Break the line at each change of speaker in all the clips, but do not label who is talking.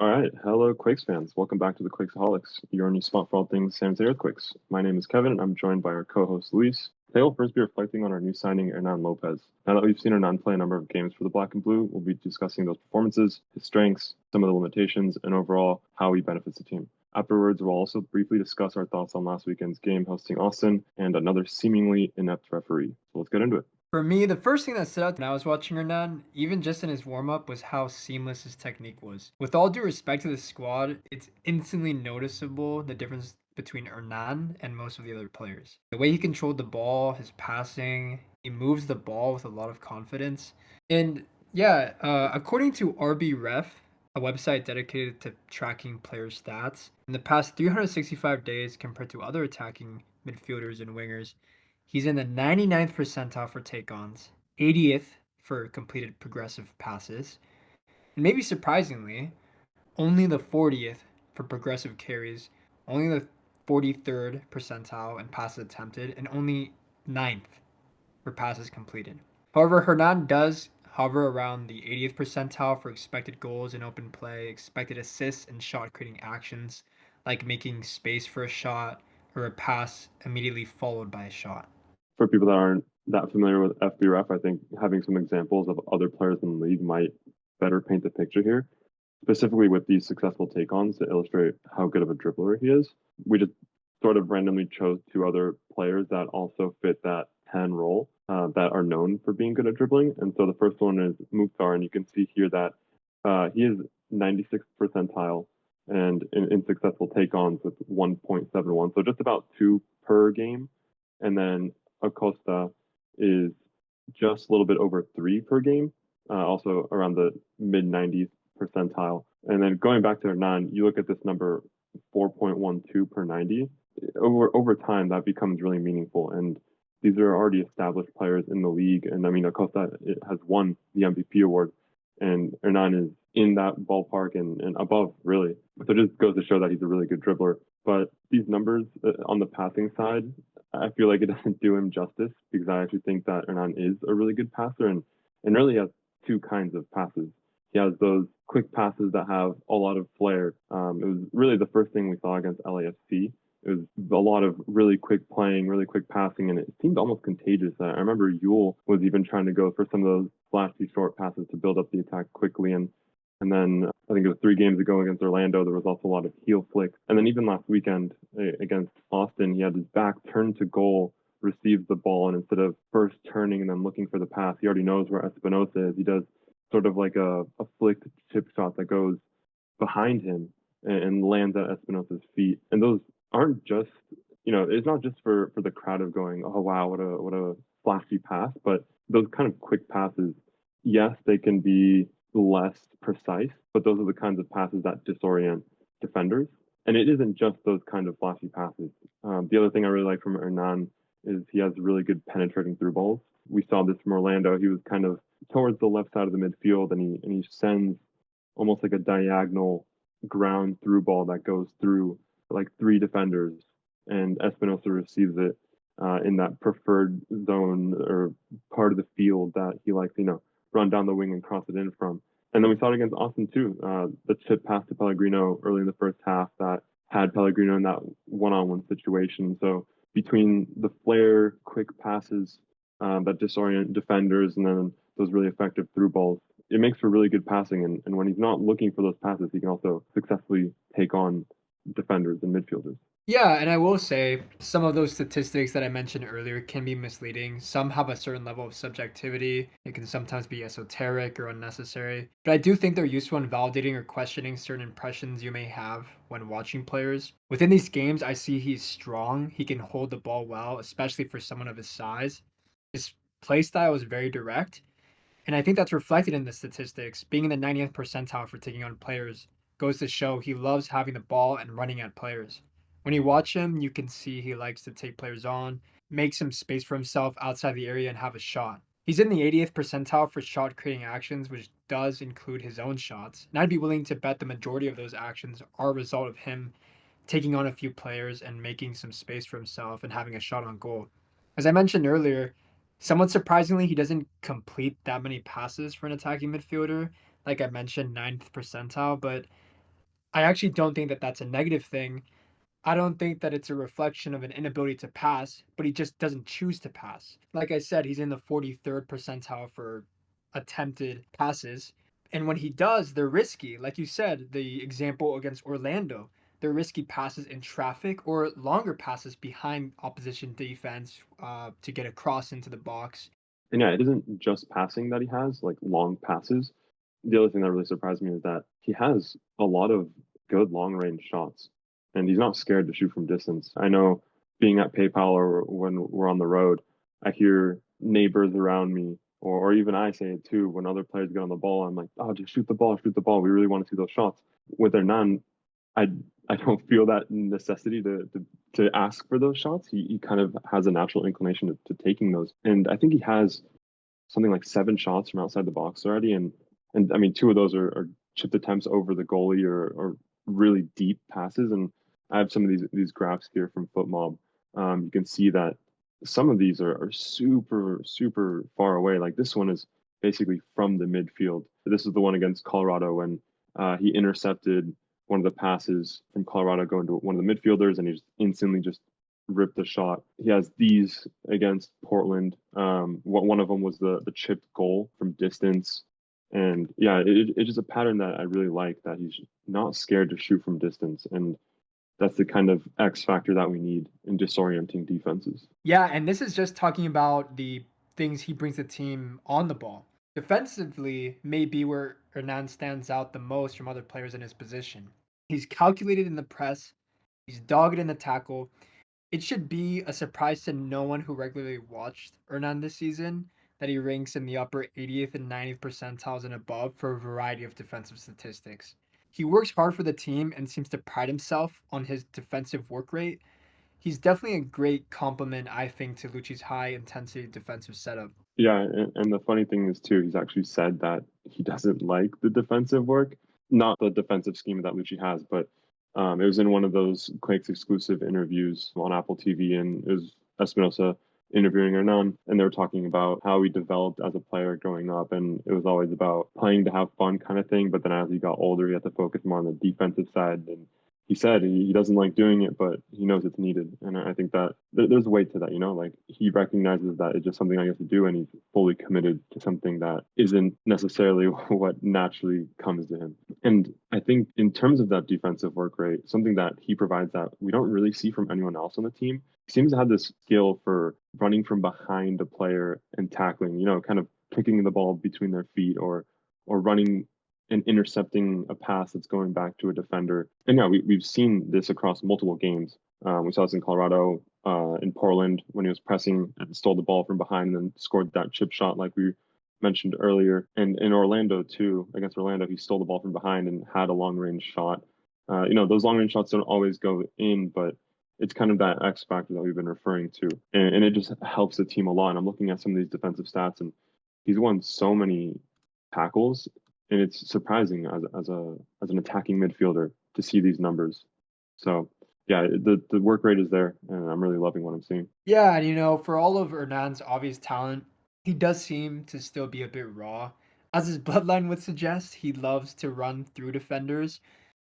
All right, hello Quakes fans. Welcome back to the Quakesaholics, your new spot for all things San Jose Earthquakes. My name is Kevin, and I'm joined by our co-host Luis. Today we'll first be reflecting on our new signing, Hernan Lopez. Now that we've seen Hernan play a number of games for the Black and Blue, we'll be discussing those performances, his strengths, some of the limitations, and overall how he benefits the team. Afterwards, we'll also briefly discuss our thoughts on last weekend's game hosting Austin and another seemingly inept referee. So let's get into it.
For me, the first thing that stood out when I was watching Hernan, even just in his warm up, was how seamless his technique was. With all due respect to the squad, it's instantly noticeable the difference between Hernan and most of the other players. The way he controlled the ball, his passing, he moves the ball with a lot of confidence. And yeah, according to RB Ref, a website dedicated to tracking player stats, in the past 365 days compared to other attacking midfielders and wingers, he's in the 99th percentile for take-ons, 80th for completed progressive passes, and maybe surprisingly, only the 40th for progressive carries, only the 43rd percentile in passes attempted, and only ninth for passes completed. However, Hernan does hover around the 80th percentile for expected goals in open play, expected assists, and shot creating actions, like making space for a shot or a pass immediately followed by a shot.
For people that aren't that familiar with FBref, I think having some examples of other players in the league might better paint the picture here, specifically with these successful take-ons to illustrate how good of a dribbler he is. We just sort of randomly chose two other players that also fit that 10 role that are known for being good at dribbling. And so the first one is Mukhtar, and you can see here that he is 96th percentile and in successful take-ons with 1.71, so just about two per game. And then Acosta is just a little bit over three per game, also around the mid 90s percentile. And then going back to Hernan, you look at this number 4.12 per 90. Over time, that becomes really meaningful. And these are already established players in the league. And I mean, Acosta has won the MVP award, and Hernan is in that ballpark and above, really. So it just goes to show that he's a really good dribbler. But these numbers on the passing side, I feel like it doesn't do him justice because I actually think that Hernan is a really good passer and really has two kinds of passes. He has those quick passes that have a lot of flair. It was really the first thing we saw against LAFC. It was a lot of really quick playing, really quick passing, and it seemed almost contagious. I remember Yule was even trying to go for some of those flashy short passes to build up the attack quickly. And then I think it was 3 games ago against Orlando, there was also a lot of heel flicks. And then even last weekend against Austin, he had his back turned to goal, receives the ball, and instead of first turning and then looking for the pass, he already knows where Espinosa is. He does sort of like a flicked chip shot that goes behind him and lands at Espinosa's feet. And those aren't just, it's not just for the crowd of going, oh wow, what a flashy pass, but those kind of quick passes, yes, they can be less precise, but those are the kinds of passes that disorient defenders. And it isn't just those kind of flashy passes. The other thing I really like from Hernan is he has really good penetrating through balls. We saw this from Orlando. He was kind of towards the left side of the midfield, and he sends almost like a diagonal ground through ball that goes through like three defenders, and Espinosa receives it in that preferred zone or part of the field that he likes, run down the wing and cross it in from. And then we saw it against Austin too. The chip pass to Pellegrino early in the first half that had Pellegrino in that one-on-one situation. So between the flair, quick passes that disorient defenders, and then those really effective through balls, it makes for really good passing. And when he's not looking for those passes, he can also successfully take on defenders and midfielders.
Yeah, and I will say some of those statistics that I mentioned earlier can be misleading. Some have a certain level of subjectivity. It can sometimes be esoteric or unnecessary. But I do think they're useful in validating or questioning certain impressions you may have when watching players. Within these games, I see he's strong. He can hold the ball well, especially for someone of his size. His play style is very direct, and I think that's reflected in the statistics. Being in the 90th percentile for taking on players goes to show he loves having the ball and running at players. When you watch him, you can see he likes to take players on, make some space for himself outside the area, and have a shot. He's in the 80th percentile for shot creating actions, which does include his own shots. And I'd be willing to bet the majority of those actions are a result of him taking on a few players and making some space for himself and having a shot on goal. As I mentioned earlier, somewhat surprisingly, he doesn't complete that many passes for an attacking midfielder. Like I mentioned, ninth percentile, but I actually don't think that that's a negative thing. I don't think that it's a reflection of an inability to pass, but he just doesn't choose to pass. Like I said, he's in the 43rd percentile for attempted passes. And when he does, they're risky. Like you said, the example against Orlando, they're risky passes in traffic or longer passes behind opposition defense to get across into the box.
And yeah, it isn't just passing that he has, like long passes. The other thing that really surprised me is that he has a lot of good long range shots, and he's not scared to shoot from distance. I know being at PayPal or when we're on the road, I hear neighbors around me, or even I say it too, when other players get on the ball, I'm like, oh, just shoot the ball, shoot the ball. We really want to see those shots. With Hernan, I I don't feel that necessity to ask for those shots. He kind of has a natural inclination to taking those. And I think he has something like 7 shots from outside the box already. And I mean, 2 of those are chipped attempts over the goalie or really deep passes. And I have some of these graphs here from FootMob. You can see that some of these are super, super far away. Like this one is basically from the midfield. This is the one against Colorado when he intercepted one of the passes from Colorado going to one of the midfielders, and he just instantly just ripped the shot. He has these against Portland. One of them was the chipped goal from distance, and yeah, it's just a pattern that I really like. That he's not scared to shoot from distance, and that's the kind of X factor that we need in disorienting defenses.
Yeah, and this is just talking about the things he brings the team on the ball. Defensively may be where Hernan stands out the most from other players in his position. He's calculated in the press, he's dogged in the tackle. It should be a surprise to no one who regularly watched Hernan this season that he ranks in the upper 80th and 90th percentiles and above for a variety of defensive statistics. He works hard for the team and seems to pride himself on his defensive work rate. He's definitely a great complement, I think, to Lucci's high intensity defensive setup.
Yeah, and the funny thing is too, he's actually said that he doesn't like the defensive work, not the defensive scheme that Lucci has, but it was in one of those Quakes exclusive interviews on Apple TV, and it was Espinosa interviewing Hernan, and they were talking about how he developed as a player growing up, and it was always about playing to have fun kind of thing. But then as he got older, he had to focus more on the defensive side, and he said he doesn't like doing it, but he knows it's needed. And I think that there's weight to that, like he recognizes that it's just something I have to do, and he's fully committed to something that isn't necessarily what naturally comes to him. And I think in terms of that defensive work rate, something that he provides that we don't really see from anyone else on the team, he seems to have this skill for running from behind a player and tackling, kind of kicking the ball between their feet or running and intercepting a pass that's going back to a defender. And yeah, we've seen this across multiple games. We saw this in Colorado, in Portland when he was pressing and stole the ball from behind and then scored that chip shot like we mentioned earlier. And in Orlando too, against Orlando, he stole the ball from behind and had a long range shot. Those long range shots don't always go in, but it's kind of that X factor that we've been referring to. And it just helps the team a lot. And I'm looking at some of these defensive stats, and he's won so many tackles, and it's surprising as an attacking midfielder to see these numbers. So yeah, the work rate is there, and I'm really loving what I'm seeing.
Yeah, and for all of Hernan's obvious talent, he does seem to still be a bit raw. As his bloodline would suggest, he loves to run through defenders.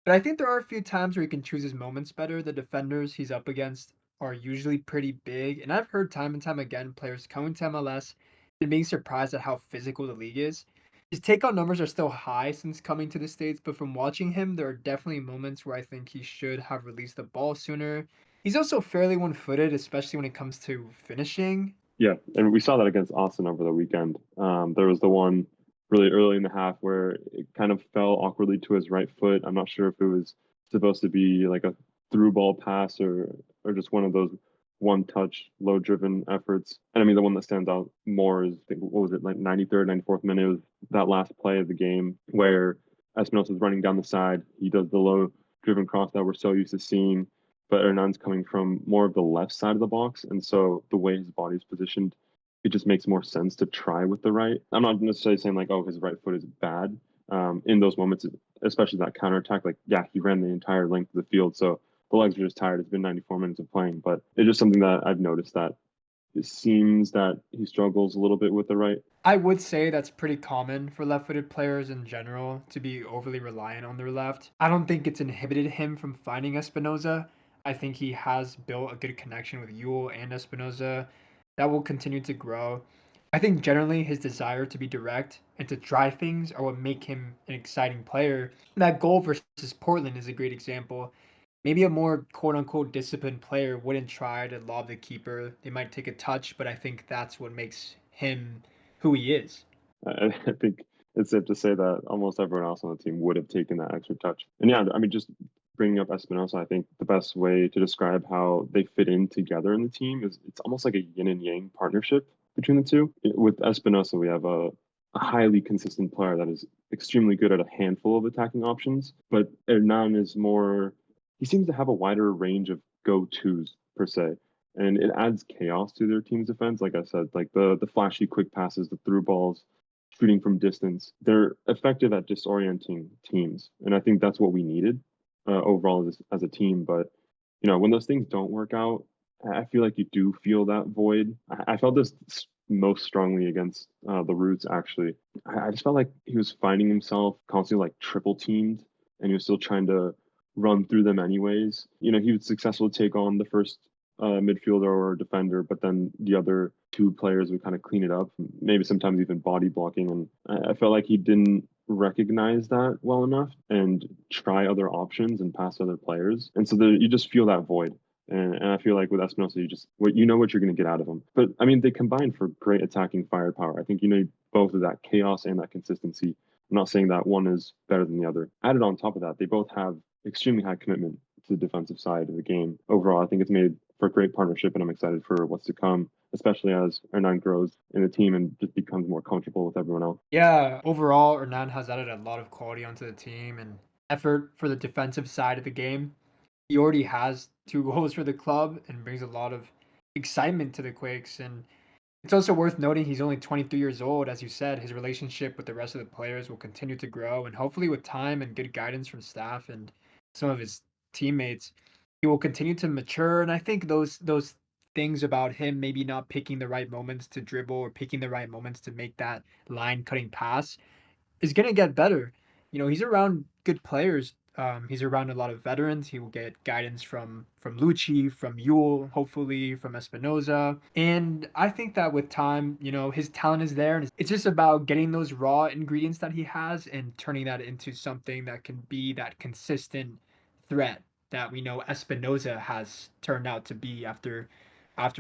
But I think there are a few times where he can choose his moments better. The defenders he's up against are usually pretty big, and I've heard time and time again players coming to MLS and being surprised at how physical the league is. His takeout numbers are still high since coming to the States, but from watching him, there are definitely moments where I think he should have released the ball sooner. He's also fairly one-footed, especially when it comes to finishing.
Yeah, and we saw that against Austin over the weekend. There was the one really early in the half where it kind of fell awkwardly to his right foot. I'm not sure if it was supposed to be like a through ball pass or just one of those one touch low driven efforts. And I mean the one that stands out more is, I think, what was it, like 93rd, 94th minute? It was that last play of the game where Espinosa is running down the side. He does the low driven cross that we're so used to seeing, but Hernan's coming from more of the left side of the box. And so the way his body's positioned, it just makes more sense to try with the right. I'm not necessarily saying like, oh, his right foot is bad. In those moments, especially that counterattack, like, yeah, he ran the entire length of the field. So the legs are just tired. It's been 94 minutes of playing, but it's just something that I've noticed that it seems that he struggles a little bit with the right.
I would say that's pretty common for left-footed players in general to be overly reliant on their left. I don't think it's inhibited him from finding Espinoza. I think he has built a good connection with Yule and Espinoza that will continue to grow. I think generally his desire to be direct and to try things are what make him an exciting player. That goal versus Portland is a great example. Maybe a more quote unquote disciplined player wouldn't try to lob the keeper. They might take a touch, but I think that's what makes him who he is.
I think it's safe to say that almost everyone else on the team would have taken that extra touch. And yeah, I mean, just bringing up Espinosa, I think the best way to describe how they fit in together in the team is it's almost like a yin and yang partnership between the two. With Espinosa, we have a highly consistent player that is extremely good at a handful of attacking options, but Hernan is more, he seems to have a wider range of go-tos per se. And it adds chaos to their team's defense. Like I said, like the flashy quick passes, the through balls, shooting from distance. They're effective at disorienting teams, and I think that's what we needed overall as a team. But when those things don't work out, I feel like you do feel that void. I felt this most strongly against the Roots. Actually, I just felt like he was finding himself constantly like triple teamed, and he was still trying to run through them anyways. He was successful to take on the first midfielder or defender, but then the other two players would kind of clean it up, maybe sometimes even body blocking. And I felt like he didn't recognize that well enough and try other options and pass other players. And so you just feel that void. And I feel like with Espinosa, you know what you're going to get out of him. But I mean, they combine for great attacking firepower. I think you need both of that chaos and that consistency. I'm not saying that one is better than the other. Added on top of that, they both have extremely high commitment to the defensive side of the game. Overall, I think it's made for a great partnership, and I'm excited for what's to come, especially as Hernan grows in the team and just becomes more comfortable with everyone else.
Yeah, overall, Hernan has added a lot of quality onto the team and effort for the defensive side of the game. He already has 2 goals for the club and brings a lot of excitement to the Quakes. And it's also worth noting he's only 23 years old. As you said, his relationship with the rest of the players will continue to grow. And hopefully, with time and good guidance from staff and some of his teammates, he will continue to mature. And I think those things about him maybe not picking the right moments to dribble or picking the right moments to make that line cutting pass is gonna get better. He's around good players. He's around a lot of veterans. He will get guidance from Lucci, from Yule, hopefully from Espinoza. And I think that with time, his talent is there, and it's just about getting those raw ingredients that he has and turning that into something that can be that consistent threat that we know Espinoza has turned out to be after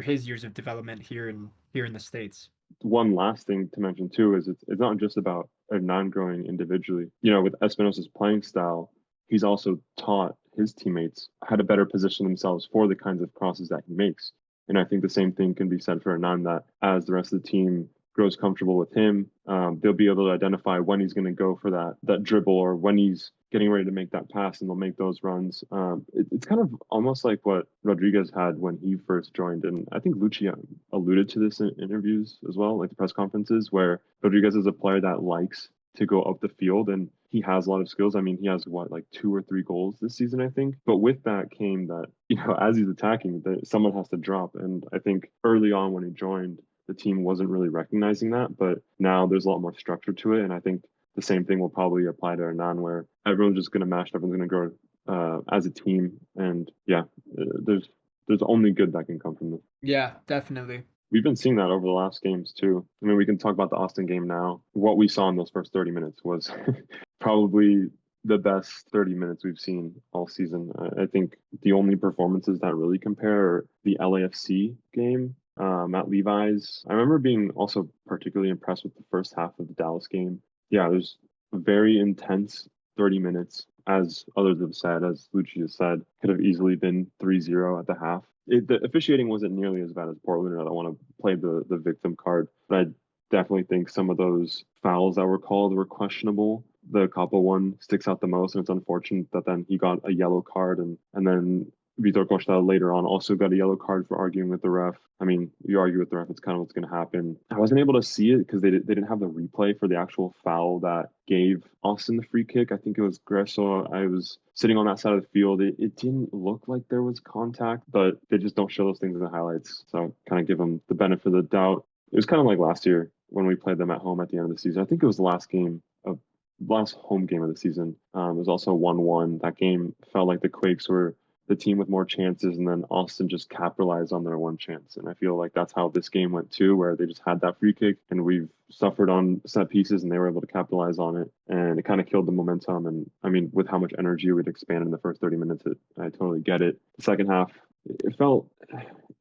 his years of development here in the States.
One last thing to mention too is it's not just about Hernan growing individually. With Espinosa's playing style, he's also taught his teammates how to better position themselves for the kinds of crosses that he makes. And I think the same thing can be said for Hernan, that as the rest of the team grows comfortable with him, they'll be able to identify when he's going to go for that dribble or when he's getting ready to make that pass, and they'll make those runs. It's kind of almost like what Rodriguez had when he first joined, and I think Lucci alluded to this in interviews as well, like the press conferences, where Rodriguez is a player that likes to go up the field, and he has a lot of skills. I mean, he has like 2 or 3 goals this season, I think. But with that came that as he's attacking, that someone has to drop, and I think early on when he joined, the team wasn't really recognizing that, but now there's a lot more structure to it, and I think the same thing will probably apply to Hernan, where everyone's just going to mash, everyone's going to grow as a team, and yeah, there's only good that can come from this.
Yeah, definitely.
We've been seeing that over the last games too. I mean, we can talk about the Austin game now. What we saw in those first 30 minutes was probably the best 30 minutes we've seen all season. I think the only performances that really compare are the LAFC game at Levi's. I remember being also particularly impressed with the first half of the Dallas game. Yeah, there's a very intense 30 minutes, as others have said, as Lucci has said, could have easily been 3-0 at the half. The officiating wasn't nearly as bad as Portland. I don't want to play the victim card, but I definitely think some of those fouls that were called were questionable. The Kappa one sticks out the most, and it's unfortunate that then he got a yellow card, and then Vitor Costa later on also got a yellow card for arguing with the ref. I mean, you argue with the ref, it's kind of what's going to happen. I wasn't able to see it because they didn't have the replay for the actual foul that gave Austin the free kick. I think it was Gresso. I was sitting on that side of the field. It didn't look like there was contact, but they just don't show those things in the highlights. So kind of give them the benefit of the doubt. It was kind of like last year when we played them at home at the end of the season. I think it was the last home game of the season. It was also 1-1. That game felt like the Quakes were the team with more chances, and then Austin just capitalized on their one chance. And I feel like that's how this game went too, where they just had that free kick, and we've suffered on set pieces, and they were able to capitalize on it, and it kind of killed the momentum. And I mean, with how much energy we'd expanded in the first 30 minutes, I totally get it. The second half, it felt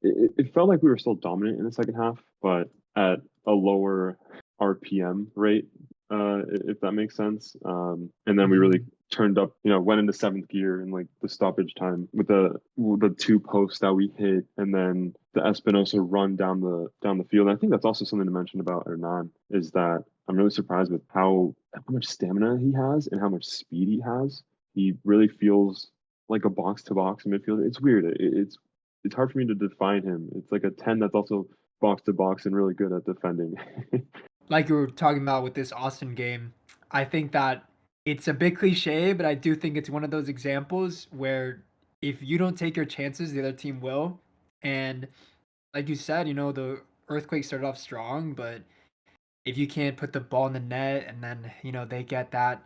it felt like we were still dominant in the second half, but at a lower RPM rate, if that makes sense. And then we really turned up, went into seventh gear in like the stoppage time with the two posts that we hit, and then the Espinosa run down the field. And I think that's also something to mention about Hernan is that I'm really surprised with how much stamina he has and how much speed he has. He really feels like a box to box midfielder. It's weird. It's hard for me to define him. It's like a 10 that's also box to box and really good at defending.
Like you were talking about with this Austin game, I think that it's a bit cliche, but I do think it's one of those examples where if you don't take your chances, the other team will. And like you said, the Earthquake started off strong, but if you can't put the ball in the net and then, they get that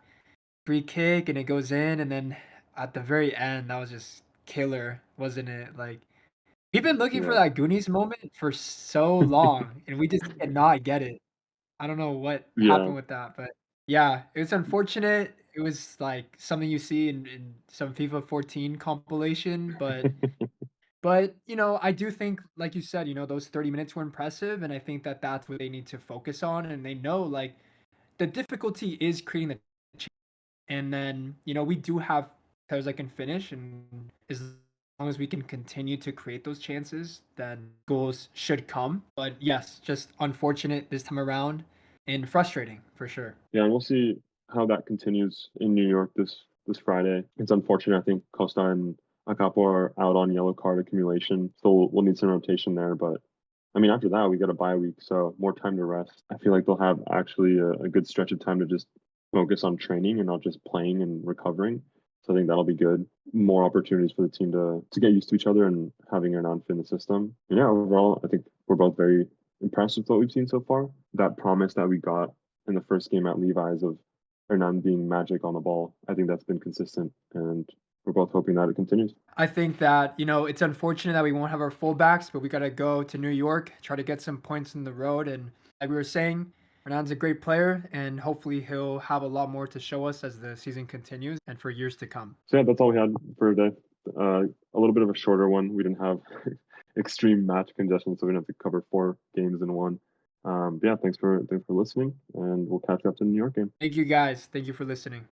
free kick and it goes in, and then at the very end, that was just killer, wasn't it? Like, we've been looking for
Yeah.
that Goonies moment for so long, and we just cannot get it. I don't know what
Yeah.
happened with that, but yeah, it was unfortunate. It was like something you see in some FIFA 14 compilation, but I do think, like you said, those 30 minutes were impressive, and I think that that's what they need to focus on, and they know like the difficulty is creating the ch- and then we do have players that can finish, and as long as we can continue to create those chances, then goals should come. But yes, just unfortunate this time around and frustrating for sure.
Yeah, and we'll see how that continues in New York this Friday. It's unfortunate. I think Costa and Akapo are out on yellow card accumulation, so we'll need some rotation there. But I mean, after that, we got a bye week, so more time to rest. I feel like they'll have actually a good stretch of time to just focus on training and not just playing and recovering. So I think that'll be good. More opportunities for the team to get used to each other and having an on fit in the system. And yeah, overall, I think we're both very impressed with what we've seen so far. That promise that we got in the first game at Levi's of Hernan being magic on the ball, I think that's been consistent, and we're both hoping that it continues.
I think that, it's unfortunate that we won't have our fullbacks, but we got to go to New York, try to get some points in the road. And like we were saying, Hernan's a great player, and hopefully he'll have a lot more to show us as the season continues and for years to come.
So yeah, that's all we had for today. A little bit of a shorter one. We didn't have extreme match congestion, so we didn't have to cover 4 games in one. But yeah, thanks for listening, and we'll catch you up to the New York game.
Thank you guys. Thank you for listening.